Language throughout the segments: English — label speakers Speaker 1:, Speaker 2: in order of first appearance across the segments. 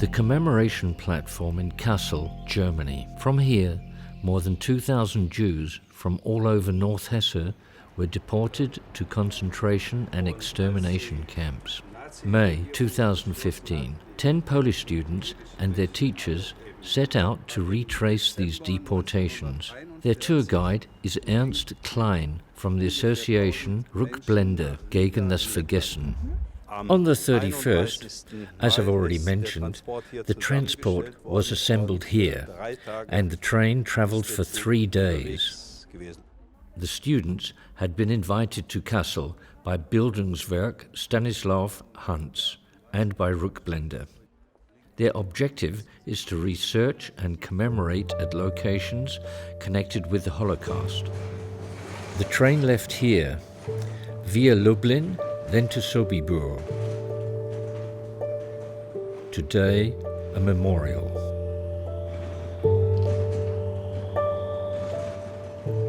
Speaker 1: the commemoration platform in Kassel, Germany. From here, more than 2,000 Jews from all over North Hesse were deported to concentration and extermination camps. May 2015, 10 Polish students and their teachers set out to retrace these deportations. Their tour guide is Ernst Klein from the association Rückblende gegen das Vergessen. On the 31st, as I've already mentioned, the transport was assembled here and the train travelled for 3 days. The students had been invited to Kassel by Bildungswerk Stanislav Hans and by Rückblende. Their objective is to research and commemorate at locations connected with the Holocaust. The train left here, via Lublin, then to Sobibor. Today, a memorial.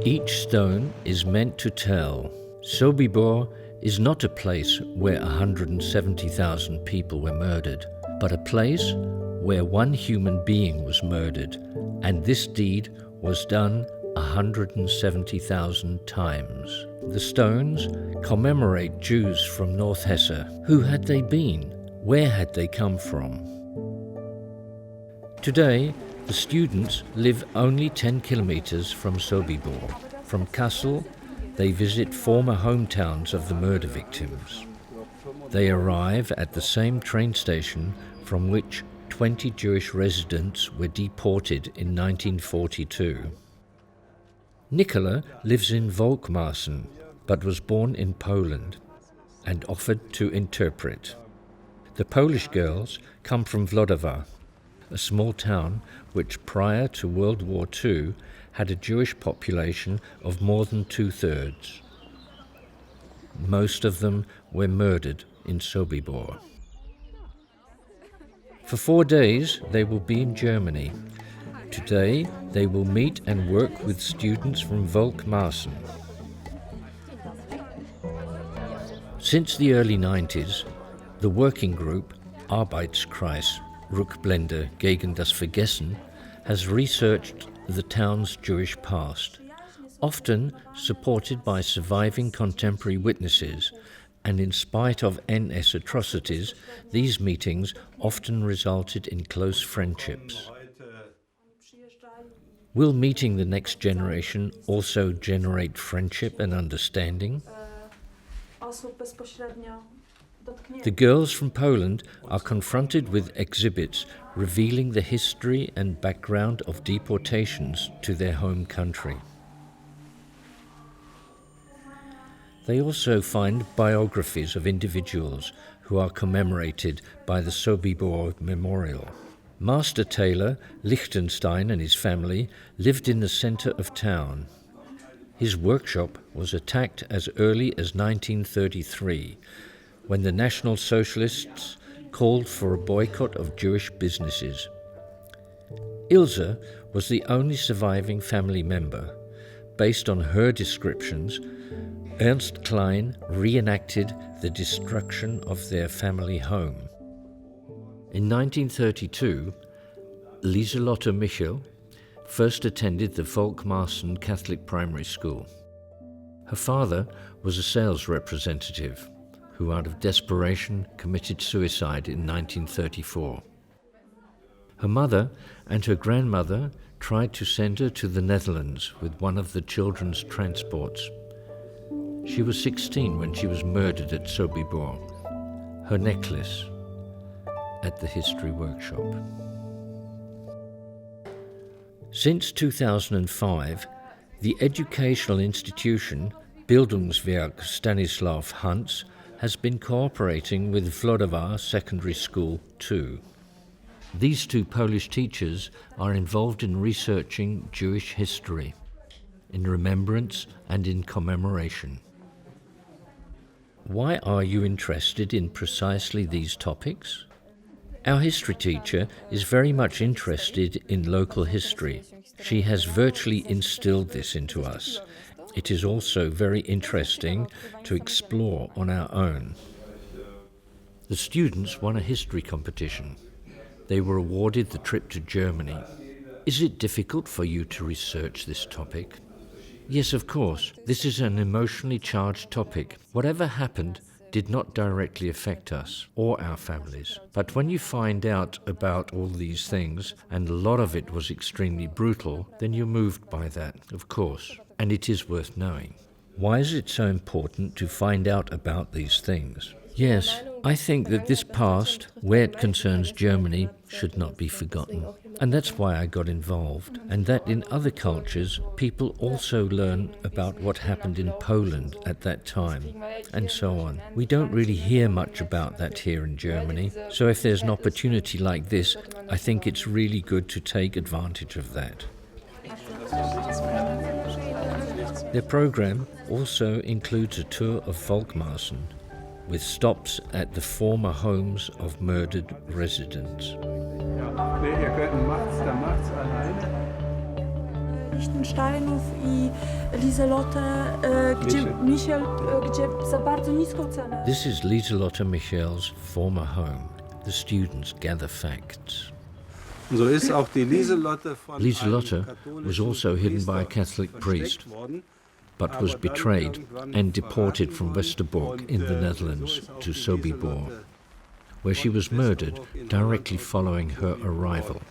Speaker 1: Each stone is meant to tell. Sobibor is not a place where 170,000 people were murdered, but a place where one human being was murdered, and this deed was done 170,000 times. The stones commemorate Jews from North Hesse. Who had they been? Where had they come from? Today, the students live only 10 kilometers from Sobibor. From Kassel, they visit former hometowns of the murder victims. They arrive at the same train station from which 20 Jewish residents were deported in 1942. Nicola lives in Volkmarsen, but was born in Poland and offered to interpret. The Polish girls come from Włodawa, a small town which prior to World War II had a Jewish population of more than 2/3. Most of them were murdered in Sobibor. For 4 days they will be in Germany. Today they will meet and work with students from Volkmarsen. Since the early 90s, the working group Arbeitskreis Rückblende gegen das Vergessen has researched the town's Jewish past, often supported by surviving contemporary witnesses, and in spite of NS atrocities, these meetings often resulted in close friendships. Will meeting the next generation also generate friendship and understanding? The girls from Poland are confronted with exhibits revealing the history and background of deportations to their home country. They also find biographies of individuals who are commemorated by the Sobibor Memorial. Master tailor Lichtenstein and his family lived in the center of town. His workshop was attacked as early as 1933, when the National Socialists called for a boycott of Jewish businesses. Ilse was the only surviving family member. Based on her descriptions, Ernst Klein reenacted the destruction of their family home. In 1932, Lieselotte Michel first attended the Volkmarsen Catholic Primary School. Her father was a sales representative who, out of desperation, committed suicide in 1934. Her mother and her grandmother tried to send her to the Netherlands with one of the children's transports. She was 16 when she was murdered at Sobibor. Her necklace at the history workshop. Since 2005, the educational institution Bildungswerk Stanislav Hans has been cooperating with Włodawa Secondary School too. These two Polish teachers are involved in researching Jewish history, in remembrance and in commemoration. Why are you interested in precisely these topics? Our history teacher is very much interested in local history. She has virtually instilled this into us. It is also very interesting to explore on our own. The students won a history competition. they were awarded the trip to Germany. Is it difficult for you to research this topic? Yes, of course. This is an emotionally charged topic. Whatever happened did not directly affect us or our families. But when you find out about all these things, and a lot of it was extremely brutal, then you're moved by that, of course. And it is worth knowing. Why is it so important to find out about these things? Yes, I think that this past, where it concerns Germany, should not be forgotten. And that's why I got involved. And that in other cultures, people also learn about what happened in Poland at that time, and so on. We don't really hear much about that here in Germany. So if there's an opportunity like this, I think it's really good to take advantage of that. Their program also includes a tour of Volkmarsen, with stops at the former homes of murdered residents.
Speaker 2: Liechtensteinów I Lieselotte, gdzie Michael, gdzie za bardzo niską cenę.
Speaker 1: This is Lieselotte Michel's former home. The students gather facts.
Speaker 3: So ist auch die Lieselotte
Speaker 1: Lieselotte was also hidden by a Catholic priest, but was betrayed and deported from Westerbork in the Netherlands to Sobibor, where she was murdered directly following her arrival.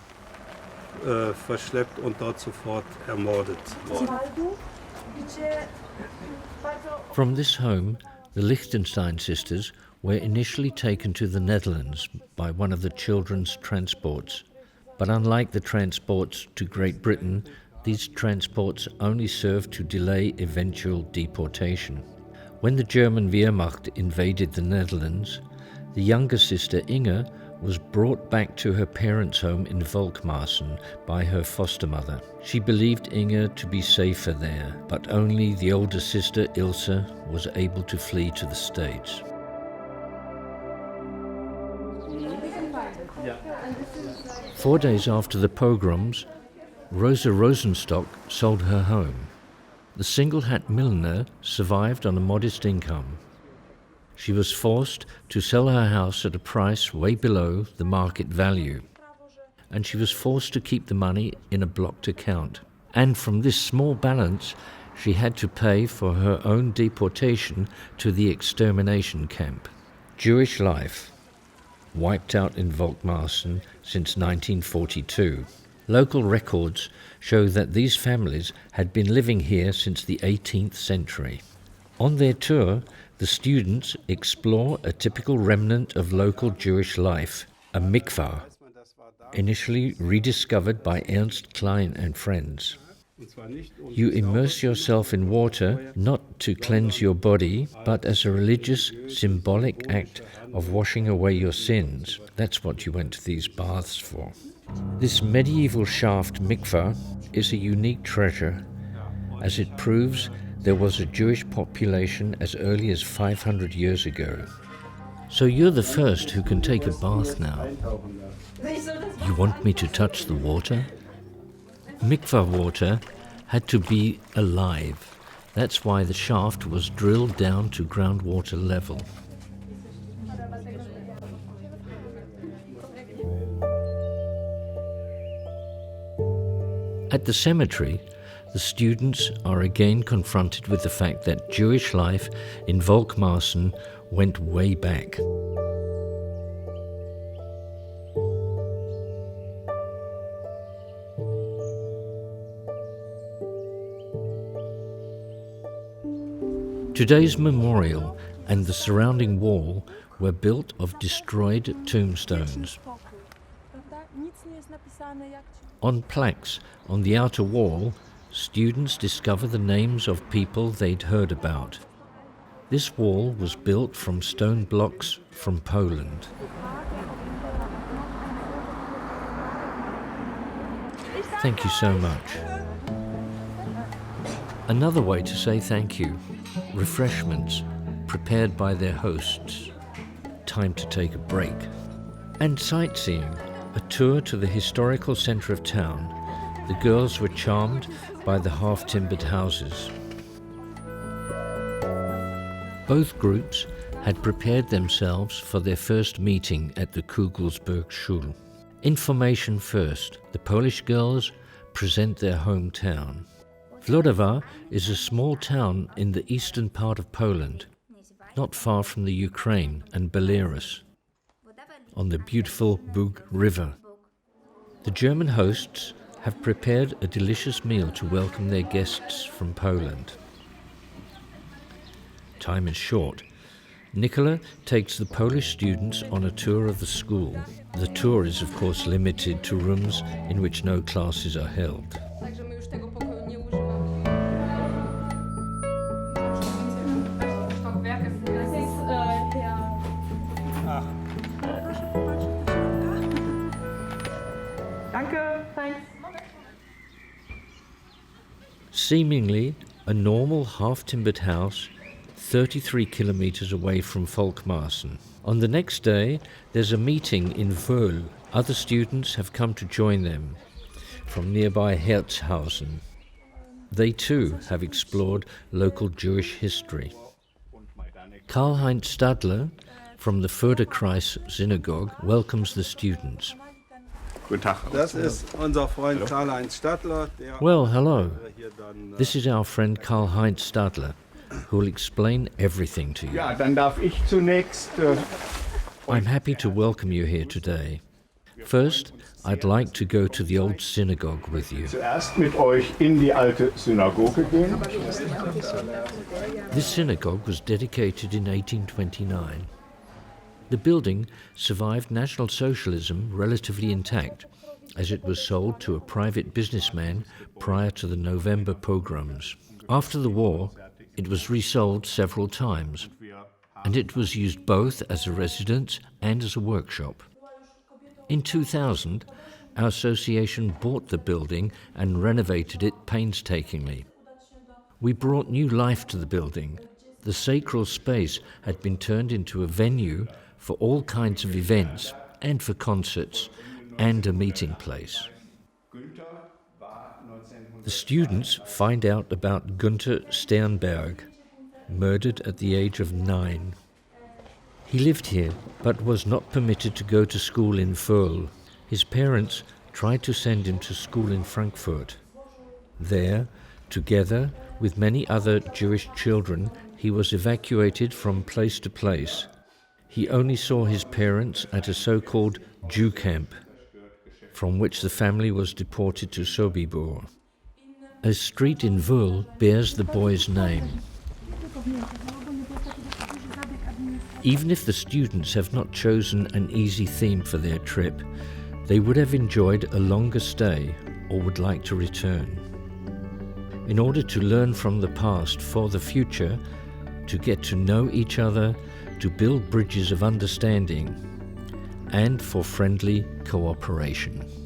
Speaker 3: Verschleppt und dort sofort ermordet worden.
Speaker 1: From this home, the Liechtenstein sisters were initially taken to the Netherlands by one of the children's transports. But unlike the transports to Great Britain, these transports only served to delay eventual deportation. When the German Wehrmacht invaded the Netherlands, the younger sister Inge was brought back to her parents' home in Volkmarsen by her foster mother. She believed Inge to be safer there, but only the older sister Ilse was able to flee to the States.
Speaker 2: Yeah.
Speaker 1: 4 days after the pogroms, Rosa Rosenstock sold her home. The single-hat milliner survived on a modest income. She was forced to sell her house at a price way below the market value, and she was forced to keep the money in a blocked account. And from this small balance, she had to pay for her own deportation to the extermination camp. Jewish life wiped out in Volkmarsen since 1942. Local records show that these families had been living here since the 18th century. On their tour, the students explore a typical remnant of local Jewish life, a mikvah, initially rediscovered by Ernst Klein and friends. You immerse yourself in water not to cleanse your body, but as a religious, symbolic act of washing away your sins. That's what you went to these baths for. This medieval shaft mikvah is a unique treasure, as it proves there was a Jewish population as early as 500 years ago. So you're the first who can take a bath now. You want me to touch the water? Mikvah water had to be alive. That's why the shaft was drilled down to groundwater level. At the cemetery, the students are again confronted with the fact that Jewish life in Volkmarsen went way back. Today's memorial and the surrounding wall were built of destroyed tombstones. On plaques on the outer wall, students discover the names of people they'd heard about. This wall was built from stone blocks from Poland. Thank you so much. Another way to say thank you: refreshments prepared by their hosts. Time to take a break. And sightseeing, a tour to the historical centre of town. The girls were charmed by the half-timbered houses. Both groups had prepared themselves for their first meeting at the Kugelsberg Schule. Information first. The Polish girls present their hometown. Włodawa is a small town in the eastern part of Poland, not far from the Ukraine and Belarus, on the beautiful Bug River. The German hosts have prepared a delicious meal to welcome their guests from Poland. Time is short. Nicola takes the Polish students on a tour of the school. The tour is of course limited to rooms in which no classes are held. Seemingly a normal half-timbered house 33 kilometers away from Volkmarsen. On the next day, there's a meeting in Wöhl. Other students have come to join them from nearby Herzhausen. They too have explored local Jewish history. Karl-Heinz Stadler from the Förderkreis Synagogue welcomes the students.
Speaker 3: Das ist unser Freund Karl-Heinz Stadler.
Speaker 1: Well, hello. This is our friend Karl-Heinz Stadler, who will explain everything to you.
Speaker 4: Ja, dann darf ich zunächst.
Speaker 1: I'm happy to welcome you here today. First, I'd like to go to the old synagogue with you.
Speaker 4: Zuerst mit euch in die alte Synagoge gehen.
Speaker 1: This synagogue was dedicated in 1829. The building survived National Socialism relatively intact, as it was sold to a private businessman prior to the November pogroms. After the war, it was resold several times, and it was used both as a residence and as a workshop. In 2000, our association bought the building and renovated it painstakingly. We brought new life to the building. The sacral space had been turned into a venue for all kinds of events and for concerts and a meeting place. The students find out about Günther Sternberg, murdered at the age of 9. He lived here but was not permitted to go to school in Wöhl. His parents tried to send him to school in Frankfurt. There, together with many other Jewish children, he was evacuated from place to place. He only saw his parents at a so-called Jew camp, from which the family was deported to Sobibor. A street in Wöhl bears the boy's name. Even if the students have not chosen an easy theme for their trip, they would have enjoyed a longer stay or would like to return. In order to learn from the past for the future, to get to know each other, to build bridges of understanding, and for friendly cooperation.